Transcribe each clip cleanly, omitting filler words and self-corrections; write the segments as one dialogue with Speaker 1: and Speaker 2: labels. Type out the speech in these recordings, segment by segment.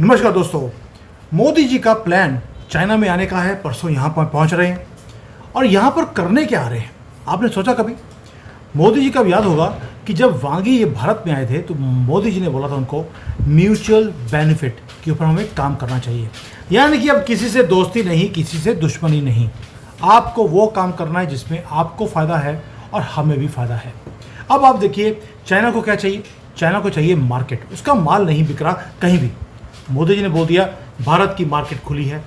Speaker 1: नमस्कार दोस्तों। मोदी जी का प्लान चाइना में आने का है। परसों यहाँ पर पहुँच रहे हैं और यहाँ पर करने क्या आ रहे हैं, आपने सोचा कभी? मोदी जी का याद होगा कि जब वांगी ये भारत में आए थे तो मोदी जी ने बोला था उनको म्यूचुअल बेनिफिट के ऊपर हमें काम करना चाहिए। यानी कि अब किसी से दोस्ती नहीं, किसी से दुश्मनी नहीं, आपको वो काम करना है जिसमें आपको फ़ायदा है और हमें भी फ़ायदा है। अब आप देखिए, चाइना को क्या चाहिए? चाइना को चाहिए मार्केट। उसका माल नहीं बिक रहा कहीं भी। मोदी जी ने बोल दिया भारत की मार्केट खुली है।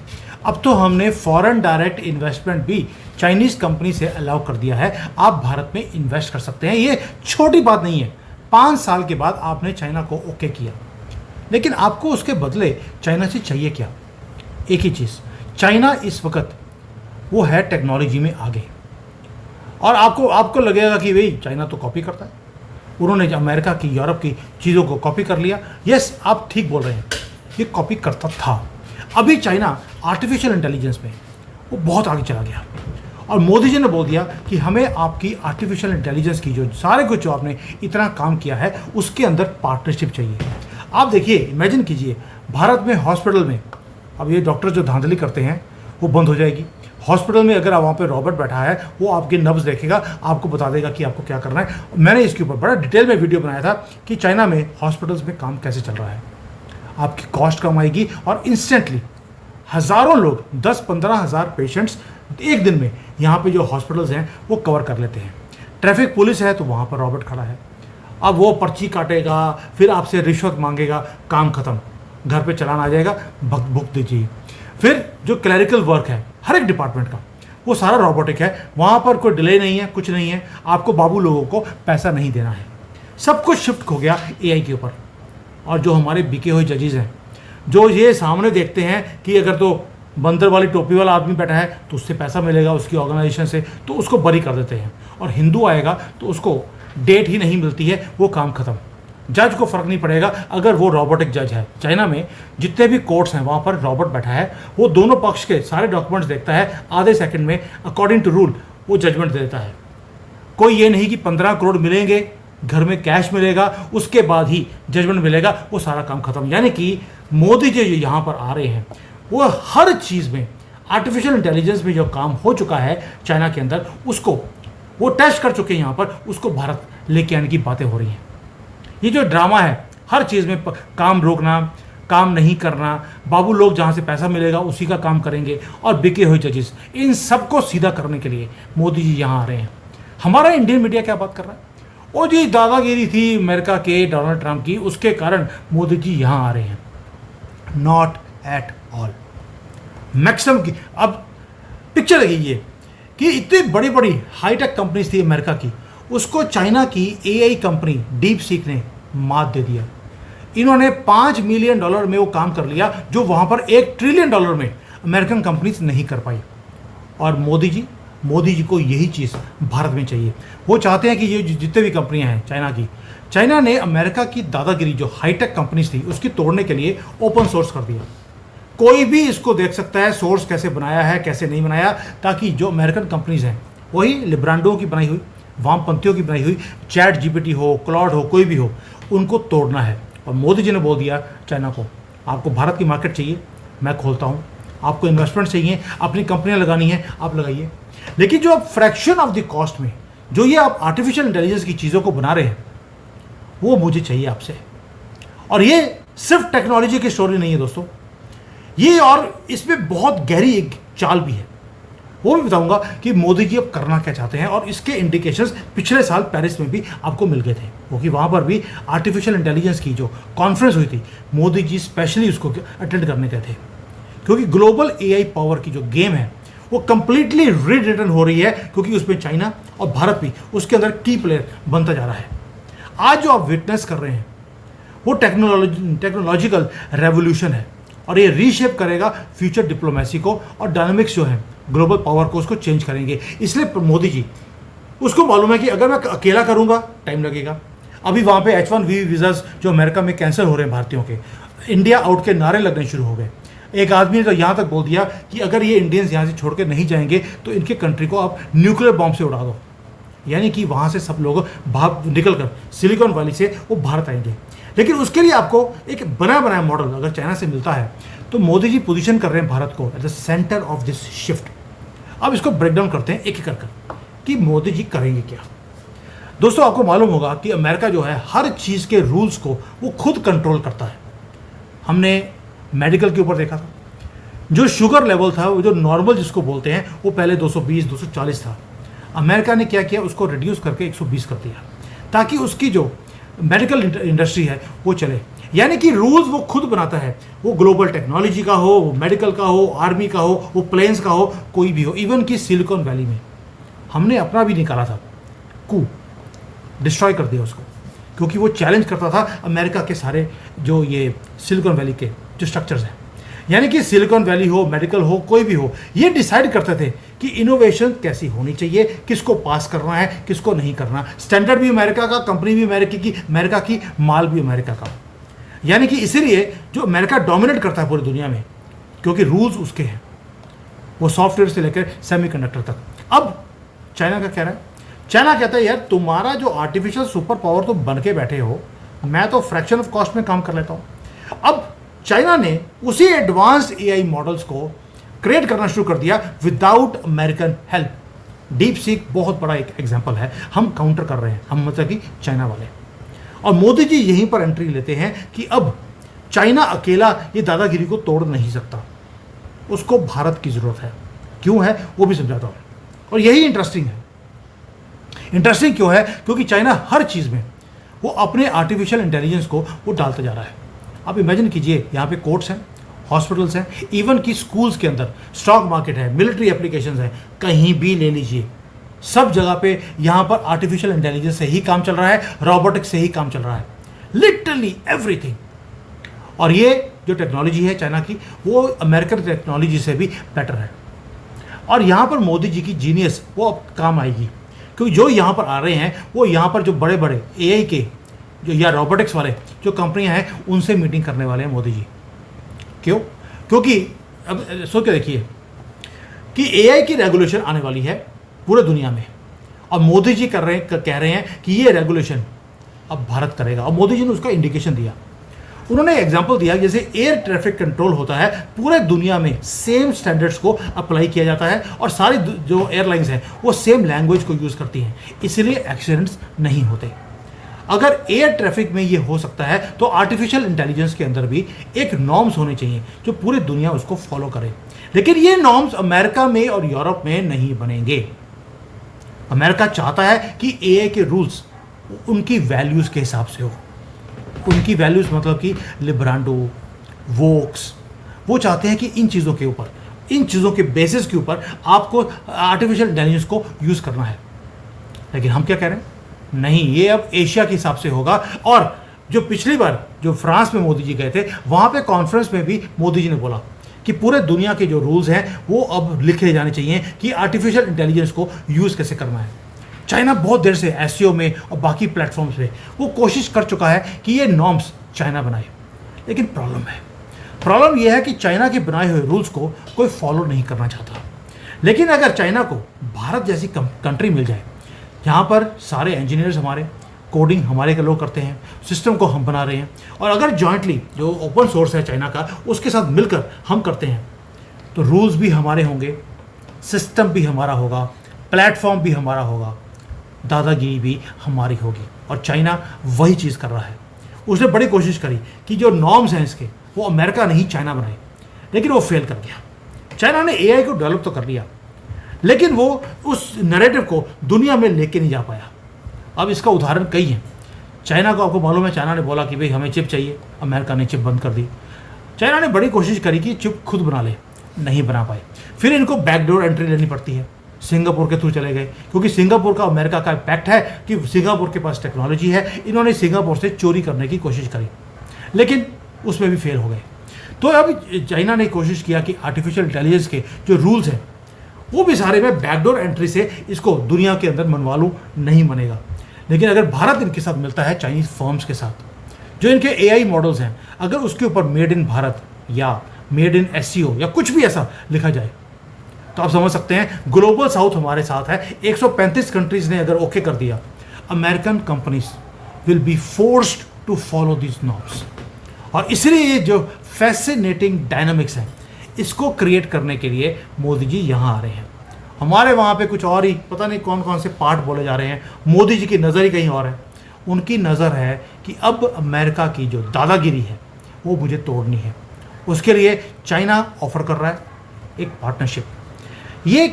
Speaker 1: अब तो हमने फॉरेन डायरेक्ट इन्वेस्टमेंट भी चाइनीज़ कंपनी से अलाउ कर दिया है। आप भारत में इन्वेस्ट कर सकते हैं। ये छोटी बात नहीं है। 5 साल के बाद आपने चाइना को ओके किया, लेकिन आपको उसके बदले चाइना से चाहिए क्या? एक ही चीज़, चाइना इस वक्त वो है टेक्नोलॉजी में आगे। और आपको लगेगा कि भाई चाइना तो कॉपी करता है, उन्होंने अमेरिका की, यूरोप की चीज़ों को कॉपी कर लिया। यस, आप ठीक बोल रहे हैं, ये कॉपी करता था। अभी चाइना आर्टिफिशियल इंटेलिजेंस में वो बहुत आगे चला गया और मोदी जी ने बोल दिया कि हमें आपकी आर्टिफिशियल इंटेलिजेंस की जो सारे कुछ जो आपने इतना काम किया है उसके अंदर पार्टनरशिप चाहिए। आप देखिए, इमेजिन कीजिए, भारत में हॉस्पिटल में अब ये डॉक्टर जो धांधली करते हैं वो बंद हो जाएगी। हॉस्पिटल में अगर वहाँ पे रॉबोट बैठा है, वो आपके नब्ज़ देखेगा, आपको बता देगा कि आपको क्या करना है। मैंने इसके ऊपर बड़ा डिटेल में वीडियो बनाया था कि चाइना में हॉस्पिटल्स में काम कैसे चल रहा है। आपकी कॉस्ट कम आएगी और इंस्टेंटली हज़ारों लोग, 10-15 हज़ार पेशेंट्स एक दिन में यहाँ पे जो हॉस्पिटल्स हैं वो कवर कर लेते हैं। ट्रैफिक पुलिस है तो वहाँ पर रॉबोट खड़ा है। अब वो पर्ची काटेगा, फिर आपसे रिश्वत मांगेगा, काम खत्म, घर पे चलान आ जाएगा, भुग दीजिए। फिर जो क्लरिकल वर्क है हर एक डिपार्टमेंट का, वो सारा रोबोटिक है। वहाँ पर कोई डिले नहीं है, कुछ नहीं है। आपको बाबू लोगों को पैसा नहीं देना है। सब कुछ शिफ्ट हो गया एआई के ऊपर। और जो हमारे बिके हुए जजेस हैं, जो ये सामने देखते हैं कि अगर तो बंदर वाली टोपी वाला आदमी बैठा है तो उससे पैसा मिलेगा उसकी ऑर्गेनाइजेशन से, तो उसको बरी कर देते हैं। और हिंदू आएगा तो उसको डेट ही नहीं मिलती है, वो काम खत्म। जज को फ़र्क नहीं पड़ेगा अगर वो रोबोटिक जज है। चाइना में जितने भी कोर्ट्स हैं वहाँ पर रोबोट बैठा है, वो दोनों पक्ष के सारे डॉक्यूमेंट्स देखता है, आधे सेकंड में अकॉर्डिंग टू रूल वो जजमेंट दे देता है। कोई ये नहीं कि 15 करोड़ मिलेंगे, घर में कैश मिलेगा, उसके बाद ही जजमेंट मिलेगा, वो सारा काम खत्म। यानी कि मोदी जी जो यहाँ पर आ रहे हैं वो हर चीज़ में, आर्टिफिशियल इंटेलिजेंस में जो काम हो चुका है चाइना के अंदर, उसको वो टेस्ट कर चुके हैं यहाँ पर, उसको भारत लेके आने की बातें हो रही हैं। ये जो ड्रामा है हर चीज़ में, काम रोकना, काम नहीं करना, बाबू लोग जहाँ से पैसा मिलेगा उसी का काम करेंगे, और बिके हुए जजेस, इन सबको सीधा करने के लिए मोदी जी यहाँ आ रहे हैं। हमारा इंडियन मीडिया क्या बात कर रहा है? वो जी दादागिरी थी अमेरिका के डोनाल्ड ट्रंप की, उसके कारण मोदी जी यहाँ आ रहे हैं। Not at all. मैक्सिमम की अब पिक्चर लगी कि इतनी बड़ी बड़ी हाईटेक कंपनीज थी अमेरिका की, उसको चाइना की एआई कंपनी डीप सीक ने मात दे दिया। इन्होंने $5 मिलियन में वो काम कर लिया जो वहाँ पर $1 ट्रिलियन में अमेरिकन कंपनीज नहीं कर पाई। और मोदी जी को यही चीज़ भारत में चाहिए। वो चाहते हैं कि ये जितने भी कंपनियां हैं चाइना की, चाइना ने अमेरिका की दादागिरी जो हाईटेक कंपनीज थी उसकी तोड़ने के लिए ओपन सोर्स कर दिया। कोई भी इसको देख सकता है सोर्स कैसे बनाया है, कैसे नहीं बनाया, ताकि जो अमेरिकन कंपनीज हैं वही लिब्रांडो की बनाई हुई, वामपंथियों की बनाई हुई, चैट जीपीटी हो, क्लाउड हो, कोई भी हो, उनको तोड़ना है। और मोदी जी ने बोल दिया चाइना को, आपको भारत की मार्केट चाहिए, मैं खोलता हूँ। आपको इन्वेस्टमेंट चाहिए, अपनी कंपनियां लगानी है, आप लगाइए। लेकिन जो आप फ्रैक्शन ऑफ द कॉस्ट में जो ये आप आर्टिफिशियल इंटेलिजेंस की चीज़ों को बना रहे हैं, वो मुझे चाहिए आपसे। और ये सिर्फ टेक्नोलॉजी की स्टोरी नहीं है दोस्तों, ये और इसमें बहुत गहरी एक चाल भी है। वो भी बताऊंगा कि मोदी जी अब करना क्या चाहते हैं, और इसके इंडिकेशंस पिछले साल पेरिस में भी आपको मिल गए थे, क्योंकि वहाँ पर भी आर्टिफिशियल इंटेलिजेंस की जो कॉन्फ्रेंस हुई थी, मोदी जी स्पेशली उसको अटेंड करने गए थे। क्योंकि ग्लोबल एआई पावर की जो गेम है वो कंप्लीटली रीरिटन हो रही है, क्योंकि उसमें चाइना और भारत भी उसके अंदर की प्लेयर बनता जा रहा है। आज जो आप विटनेस कर रहे हैं वो टेक्नोलॉजिकल रेवोल्यूशन है, और ये रीशेप करेगा फ्यूचर डिप्लोमेसी को, और डायनामिक्स जो है ग्लोबल पावर को उसको चेंज करेंगे। इसलिए मोदी जी, उसको मालूम है कि अगर मैं अकेला करूंगा टाइम लगेगा। अभी वहाँ पे H1B वीज़ास जो अमेरिका में कैंसिल हो रहे हैं भारतीयों के, इंडिया आउट के नारे लगने शुरू हो गए। एक आदमी ने तो यहाँ तक बोल दिया कि अगर ये इंडियंस यहाँ से छोड़ के नहीं जाएंगे तो इनके कंट्री को आप न्यूक्लियर बॉम्ब से उड़ा दो। यानी कि वहाँ से सब लोग भाग निकल कर सिलिकॉन वैली से वो भारत आएंगे। लेकिन उसके लिए आपको एक बना बनाया मॉडल अगर चाइना से मिलता है तो मोदी जी पोजीशन कर रहे हैं भारत को at the centre of this shift. अब इसको ब्रेक डाउन करते हैं एक एक कर कि मोदी जी करेंगे क्या। दोस्तों, आपको मालूम होगा कि अमेरिका जो है हर चीज़ के रूल्स को वो खुद कंट्रोल करता है। हमने मेडिकल के ऊपर देखा था, जो शुगर लेवल था वो जो नॉर्मल जिसको बोलते हैं वो पहले 220 240 था। अमेरिका ने क्या किया, उसको रिड्यूस करके 120 कर दिया ताकि उसकी जो मेडिकल इंडस्ट्री है वो चले। यानी कि रूल्स वो खुद बनाता है, वो ग्लोबल टेक्नोलॉजी का हो, वो मेडिकल का हो, आर्मी का हो, वो प्लेन्स का हो, कोई भी हो। इवन कि सिलिकॉन वैली में हमने अपना भी निकाला था, कू डिस्ट्रॉय कर दिया उसको, क्योंकि वो चैलेंज करता था अमेरिका के सारे जो ये सिलिकॉन वैली के जो स्ट्रक्चर्स हैं। यानी कि सिलिकॉन वैली हो, मेडिकल हो, कोई भी हो, ये डिसाइड करते थे कि इनोवेशन कैसी होनी चाहिए, किसको पास करना है, किसको नहीं करना। स्टैंडर्ड भी अमेरिका का, कंपनी भी अमेरिका की, माल भी अमेरिका का। यानी कि इसीलिए जो अमेरिका डोमिनेट करता है पूरी दुनिया में, क्योंकि रूल्स उसके हैं, वो सॉफ्टवेयर से लेकर सेमीकंडक्टर तक। अब चाइना का कह रहा है, चाइना कहता है यार तुम्हारा जो आर्टिफिशियल सुपर पावर तुम बन के बैठे हो, मैं तो फ्रैक्शन ऑफ कॉस्ट में काम कर लेता हूँ। अब चाइना ने उसी एडवांस्ड एआई मॉडल्स को क्रिएट करना शुरू कर दिया without American help. Deep seek बहुत बड़ा एक एग्जांपल है, हम काउंटर कर रहे हैं, हम मतलब कि चाइना वाले। और मोदी जी यहीं पर एंट्री लेते हैं कि अब चाइना अकेला ये दादागिरी को तोड़ नहीं सकता, उसको भारत की ज़रूरत है। क्यों है वो भी समझाता हूँ। और यही इंटरेस्टिंग है। इंटरेस्टिंग क्यों है? क्योंकि चाइना हर चीज़ में वो अपने आर्टिफिशियल इंटेलिजेंस को वो डालता जा रहा है। आप इमेजिन कीजिए, यहाँ पे कोर्ट्स हैं, हॉस्पिटल्स हैं, इवन कि स्कूल्स के अंदर स्टॉक मार्केट है, मिलिट्री एप्लीकेशंस हैं, कहीं भी ले लीजिए, सब जगह पे यहाँ पर आर्टिफिशियल इंटेलिजेंस से ही काम चल रहा है, रोबोटिक्स से ही काम चल रहा है, लिटरली एवरीथिंग। और ये जो टेक्नोलॉजी है चाइना की, वो अमेरिकन टेक्नोलॉजी से भी बेटर है। और यहाँ पर मोदी जी की जीनियस वो अब काम आएगी, क्योंकि जो यहाँ पर आ रहे हैं वो यहाँ पर जो बड़े बड़े एआई के जो या रोबोटिक्स वाले जो कंपनियां हैं उनसे मीटिंग करने वाले हैं मोदी जी। क्यों? क्योंकि अब सोच के देखिए कि एआई की रेगुलेशन आने वाली है पूरे दुनिया में, और मोदी जी कह रहे हैं कि ये रेगुलेशन अब भारत करेगा। और मोदी जी ने उसका इंडिकेशन दिया। उन्होंने एग्जांपल दिया, जैसे एयर ट्रैफिक कंट्रोल होता है पूरे दुनिया में, सेम स्टैंडर्ड्स को अप्लाई किया जाता है और सारी जो एयरलाइंस हैं वो सेम लैंग्वेज को यूज़ करती हैं, इसलिए एक्सीडेंट्स नहीं होते। अगर एयर ट्रैफिक में ये हो सकता है तो आर्टिफिशियल इंटेलिजेंस के अंदर भी एक नॉर्म्स होने चाहिए जो पूरी दुनिया उसको फॉलो करे। लेकिन ये नॉर्म्स अमेरिका में और यूरोप में नहीं बनेंगे। अमेरिका चाहता है कि एआई के रूल्स उनकी वैल्यूज़ के हिसाब से हो। उनकी वैल्यूज़ मतलब कि लिब्रांडो, वोक्स, वो चाहते हैं कि इन चीज़ों के ऊपर, इन चीज़ों के बेसिस के ऊपर आपको आर्टिफिशियल इंटेलिजेंस को यूज़ करना है। लेकिन हम क्या कह रहे हैं? नहीं, ये अब एशिया के हिसाब से होगा। और जो पिछली बार जो फ्रांस में मोदी जी गए थे, वहाँ पे कॉन्फ्रेंस में भी मोदी जी ने बोला कि पूरे दुनिया के जो रूल्स हैं वो अब लिखे जाने चाहिए कि आर्टिफिशियल इंटेलिजेंस को यूज़ कैसे करना है। चाइना बहुत देर से एसईओ में और बाकी प्लेटफॉर्म्स पे वो कोशिश कर चुका है कि ये नॉर्म्स चाइना बनाए, लेकिन प्रॉब्लम ये है कि चाइना के बनाए हुए रूल्स को कोई फॉलो नहीं करना चाहता। लेकिन अगर चाइना को भारत जैसी कंट्री मिल जाए, यहाँ पर सारे इंजीनियर्स हमारे, कोडिंग हमारे के लोग करते हैं, सिस्टम को हम बना रहे हैं, और अगर जॉइंटली जो ओपन सोर्स है चाइना का उसके साथ मिलकर हम करते हैं, तो रूल्स भी हमारे होंगे, सिस्टम भी हमारा होगा, प्लेटफॉर्म भी हमारा होगा, दादागिरी भी हमारी होगी। और चाइना वही चीज़ कर रहा है। उसने बड़ी कोशिश करी कि जो नॉर्म्स हैं इसके वो अमेरिका नहीं चाइना बनाए, लेकिन वो फेल कर गया। चाइना ने एआई को डेवलप तो कर लिया, लेकिन वो उस नैरेटिव को दुनिया में लेके नहीं जा पाया। अब इसका उदाहरण कई हैं। चाइना को आपको मालूम है, चाइना ने बोला कि भाई हमें चिप चाहिए, अमेरिका ने चिप बंद कर दी। चाइना ने बड़ी कोशिश करी कि चिप खुद बना ले, नहीं बना पाए। फिर इनको बैकडोर एंट्री लेनी पड़ती है, सिंगापुर के थ्रू चले गए, क्योंकि सिंगापुर का अमेरिका का पैक्ट है कि सिंगापुर के पास टेक्नोलॉजी है। इन्होंने सिंगापुर से चोरी करने की कोशिश करी, लेकिन उसमें भी फेल हो गए। तो अब चाइना ने कोशिश किया कि आर्टिफिशियल इंटेलिजेंस के जो रूल्स हैं वो भी सारे मैं बैकडोर एंट्री से इसको दुनिया के अंदर मनवा लूँ, नहीं बनेगा। लेकिन अगर भारत इनके साथ मिलता है, चाइनीज़ फर्म्स के साथ, जो इनके एआई मॉडल्स हैं, अगर उसके ऊपर मेड इन भारत या मेड इन एससीओ या कुछ भी ऐसा लिखा जाए, तो आप समझ सकते हैं ग्लोबल साउथ हमारे साथ है। 135 कंट्रीज ने अगर ओके कर दिया, American companies will be forced to follow these norms. और इसलिए ये जो फैसिनेटिंग डायनामिक्स है, इसको क्रिएट करने के लिए मोदी जी यहाँ आ रहे हैं। हमारे वहाँ पे कुछ और ही पता नहीं कौन कौन से पार्ट बोले जा रहे हैं, मोदी जी की नज़र ही कहीं और है। उनकी नज़र है कि अब अमेरिका की जो दादागिरी है वो मुझे तोड़नी है। उसके लिए चाइना ऑफर कर रहा है एक पार्टनरशिप। ये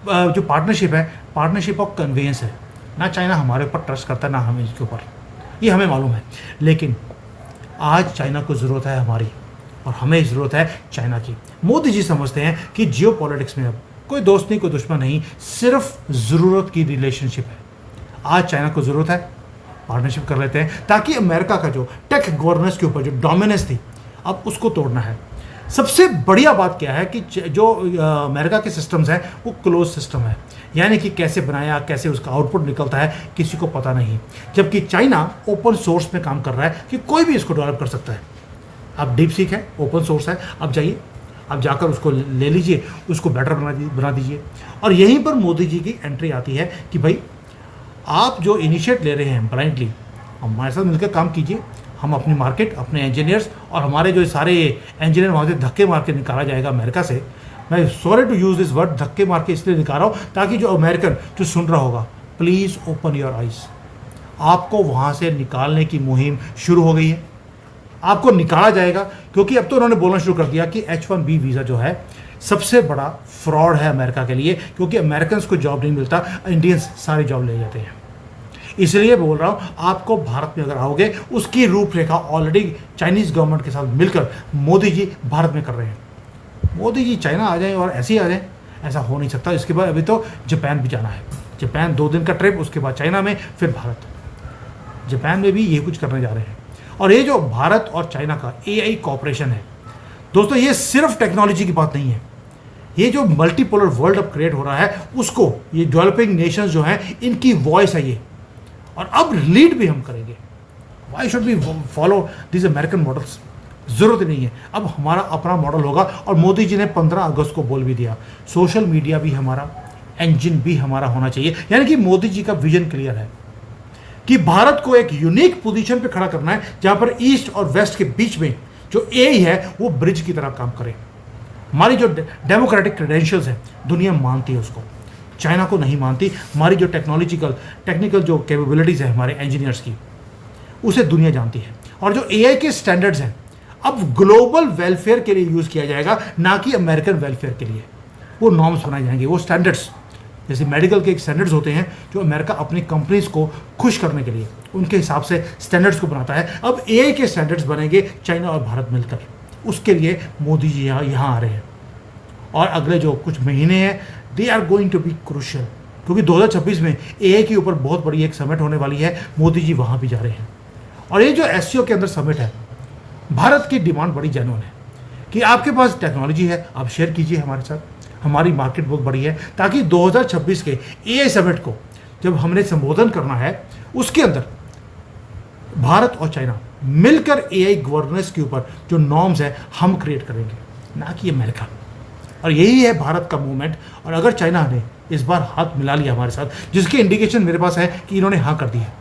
Speaker 1: जो पार्टनरशिप है, पार्टनरशिप ऑफ कन्वेंस है। ना चाइना हमारे ऊपर ट्रस्ट करता है, ना हमें इसके ऊपर, ये हमें मालूम है। लेकिन आज चाइना को ज़रूरत है हमारी, और हमें ज़रूरत है चाइना की। मोदी जी समझते हैं कि जियो पॉलिटिक्स में अब कोई दोस्त नहीं, कोई दुश्मन नहीं, सिर्फ ज़रूरत की रिलेशनशिप है। आज चाइना को ज़रूरत है, पार्टनरशिप कर लेते हैं, ताकि अमेरिका का जो टेक गवर्नेंस के ऊपर जो डोमिनेंस थी, अब उसको तोड़ना है। सबसे बढ़िया बात क्या है कि जो अमेरिका के सिस्टम्स हैं वो क्लोज सिस्टम है, यानी कि कैसे बनाया, कैसे उसका आउटपुट निकलता है, किसी को पता नहीं। जबकि चाइना ओपन सोर्स में काम कर रहा है कि कोई भी इसको डेवलप कर सकता है। अब डीप सीक है, ओपन सोर्स है, अब जाइए, अब जाकर उसको ले लीजिए, उसको बेटर बना दीजिए। और यहीं पर मोदी जी की एंट्री आती है कि भाई आप जो इनिशिएट ले रहे हैं ब्लाइंडली, हमारे साथ मिलकर काम कीजिए। हम अपनी मार्केट, अपने इंजीनियर्स और हमारे जो सारे इंजीनियर वहाँ से धक्के मार के निकाला जाएगा अमेरिका से। मैं sorry to use this word, धक्के मार के इसलिए निकाल रहा हूँ ताकि जो अमेरिकन जो सुन रहा होगा, प्लीज़ ओपन योर आइज़। आपको वहाँ से निकालने की मुहिम शुरू हो गई है, आपको निकाला जाएगा। क्योंकि अब तो उन्होंने बोलना शुरू कर दिया कि H1B वीज़ा जो है सबसे बड़ा फ्रॉड है अमेरिका के लिए, क्योंकि अमेरिकन को जॉब नहीं मिलता, इंडियंस सारे जॉब ले जाते हैं। इसलिए बोल रहा हूँ, आपको भारत में अगर आओगे, उसकी रूपरेखा ऑलरेडी चाइनीज़ गवर्नमेंट के साथ मिलकर मोदी जी भारत में कर रहे हैं। मोदी जी चाइना आ जाएं और ऐसे ही आ जाएं, ऐसा हो नहीं सकता। इसके बाद अभी तो जापान भी जाना है, जापान 2 दिन का ट्रिप, उसके बाद चाइना में, फिर भारत। जापान में भी ये कुछ करने जा रहे हैं। और ये जो भारत और चाइना का AI कॉपरेशन है दोस्तों, ये सिर्फ टेक्नोलॉजी की बात नहीं है। ये जो मल्टीपोलर वर्ल्ड अब क्रिएट हो रहा है, उसको ये डेवलपिंग नेशंस जो हैं, इनकी वॉइस है ये, और अब लीड भी हम करेंगे। Why should we follow this American models? ज़रूरत नहीं है, अब हमारा अपना मॉडल होगा। और मोदी जी ने 15 अगस्त को बोल भी दिया, सोशल मीडिया भी हमारा, इंजन भी हमारा होना चाहिए। यानी कि मोदी जी का विजन क्लियर है कि भारत को एक यूनिक पोजीशन पे खड़ा करना है, जहां पर ईस्ट और वेस्ट के बीच में जो AI है वो ब्रिज की तरह काम करे। हमारी जो डेमोक्रेटिक क्रेडेंशियल्स है, दुनिया मानती है उसको, चाइना को नहीं मानती। हमारी जो टेक्निकल जो कैपेबिलिटीज़ है हमारे इंजीनियर्स की, उसे दुनिया जानती है। और जो AI के स्टैंडर्ड्स हैं, अब ग्लोबल वेलफेयर के लिए यूज़ किया जाएगा, ना कि अमेरिकन वेलफेयर के लिए। वो नॉर्म्स बनाए जाएंगे, वो स्टैंडर्ड्स, जैसे मेडिकल के एक स्टैंडर्ड्स होते हैं जो अमेरिका अपनी कंपनीज को खुश करने के लिए उनके हिसाब से स्टैंडर्ड्स को बनाता है। अब AI के स्टैंडर्ड्स बनेंगे चाइना और भारत मिलकर। उसके लिए मोदी जी यहाँ आ रहे हैं, और अगले जो कुछ महीने हैं, they are going to be crucial, क्योंकि 2026 में AI के ऊपर बहुत बड़ी एक समिट होने वाली है। मोदी जी वहाँ भी जा रहे हैं। और ये जो SCO के अंदर समिट है, भारत की डिमांड बड़ी जेन्युइन है कि आपके पास टेक्नोलॉजी है, आप शेयर कीजिए हमारे साथ, हमारी मार्केट बहुत बड़ी है, ताकि 2026 के AI समिट को जब हमने संबोधन करना है, उसके अंदर भारत और चाइना मिलकर AI गवर्नेंस के ऊपर जो नॉर्म्स है हम क्रिएट करेंगे, ना कि अमेरिका। और यही है भारत का मूवमेंट। और अगर चाइना ने इस बार हाथ मिला लिया हमारे साथ, जिसके इंडिकेशन मेरे पास है कि इन्होंने हाँ कर दी है,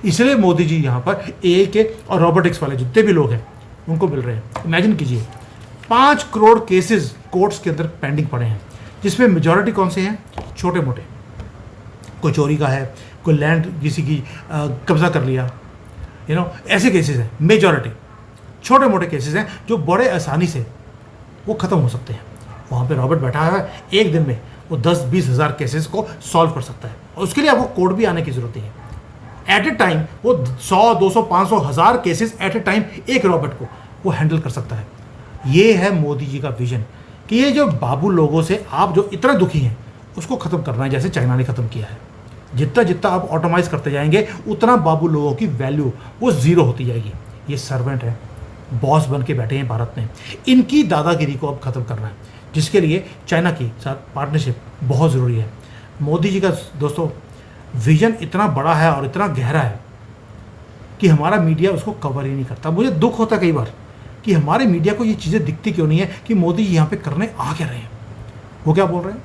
Speaker 1: इसलिए मोदी जी यहाँ पर AI के और रोबोटिक्स वाले जितने भी लोग हैं उनको मिल रहे हैं। इमेजिन कीजिए, 5 करोड़ केसेस कोर्ट्स के अंदर पेंडिंग पड़े हैं, जिसमें मेजॉरिटी कौन से हैं? छोटे मोटे, कोई चोरी का है, कोई लैंड किसी की कब्जा कर लिया, ऐसे केसेस हैं। मेजॉरिटी छोटे मोटे केसेस हैं जो बड़े आसानी से वो ख़त्म हो सकते हैं। वहाँ पे रॉबर्ट बैठा है, एक दिन में वो 10-20 हज़ार केसेस को सॉल्व कर सकता है। और उसके लिए आपको कोड भी आने की ज़रूरत है। एट ए टाइम वो 100, 200, 500, 1000 केसेस एट ए टाइम एक रॉबर्ट को वो हैंडल कर सकता है। ये है मोदी जी का विजन कि ये जो बाबू लोगों से आप जो इतना दुखी हैं, उसको ख़त्म करना है, जैसे चाइना ने ख़त्म किया है। जितना जितना आप ऑटोमाइज़ करते जाएंगे, उतना बाबू लोगों की वैल्यू वो ज़ीरो होती जाएगी। ये सर्वेंट है, बॉस बन के बैठे हैं भारत में, इनकी दादागिरी को अब ख़त्म करना है, जिसके लिए चाइना के साथ पार्टनरशिप बहुत ज़रूरी है। मोदी जी का दोस्तों विजन इतना बड़ा है और इतना गहरा है कि हमारा मीडिया उसको कवर ही नहीं करता। मुझे दुख होता कई बार कि हमारे मीडिया को ये चीज़ें दिखती क्यों नहीं है कि मोदी जी यहाँ पे करने आ क्या रहे हैं। वो क्या बोल रहे हैं,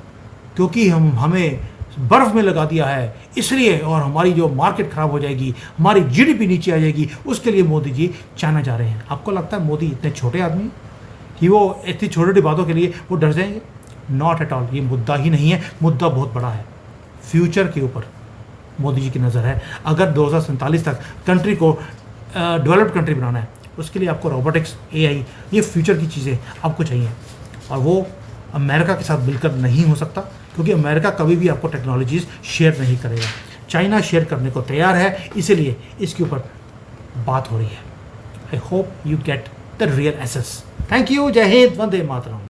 Speaker 1: क्योंकि हमें बर्फ़ में लगा दिया है इसलिए, और हमारी जो मार्केट ख़राब हो जाएगी, हमारी जीडीपी नीचे आ जाएगी, उसके लिए मोदी जी चाइना जा रहे हैं। आपको लगता है मोदी इतने छोटे आदमी कि वो इतनी छोटी छोटी बातों के लिए वो डर जाएंगे? Not at all. ये मुद्दा ही नहीं है, मुद्दा बहुत बड़ा है। फ्यूचर के ऊपर मोदी जी की नज़र है। अगर 2047 तक कंट्री को डेवलप्ड कंट्री बनाना है, उसके लिए आपको रोबोटिक्स, एआई, ये फ्यूचर की चीज़ें आपको चाहिए, और वो अमेरिका के साथ मिलकर नहीं हो सकता, क्योंकि अमेरिका कभी भी आपको टेक्नोलॉजीज़ शेयर नहीं करेगा। चाइना शेयर करने को तैयार है, इसीलिए इसके ऊपर बात हो रही है। I hope you get the real aces. Thank you. जय हिंद, वंदे मातरम।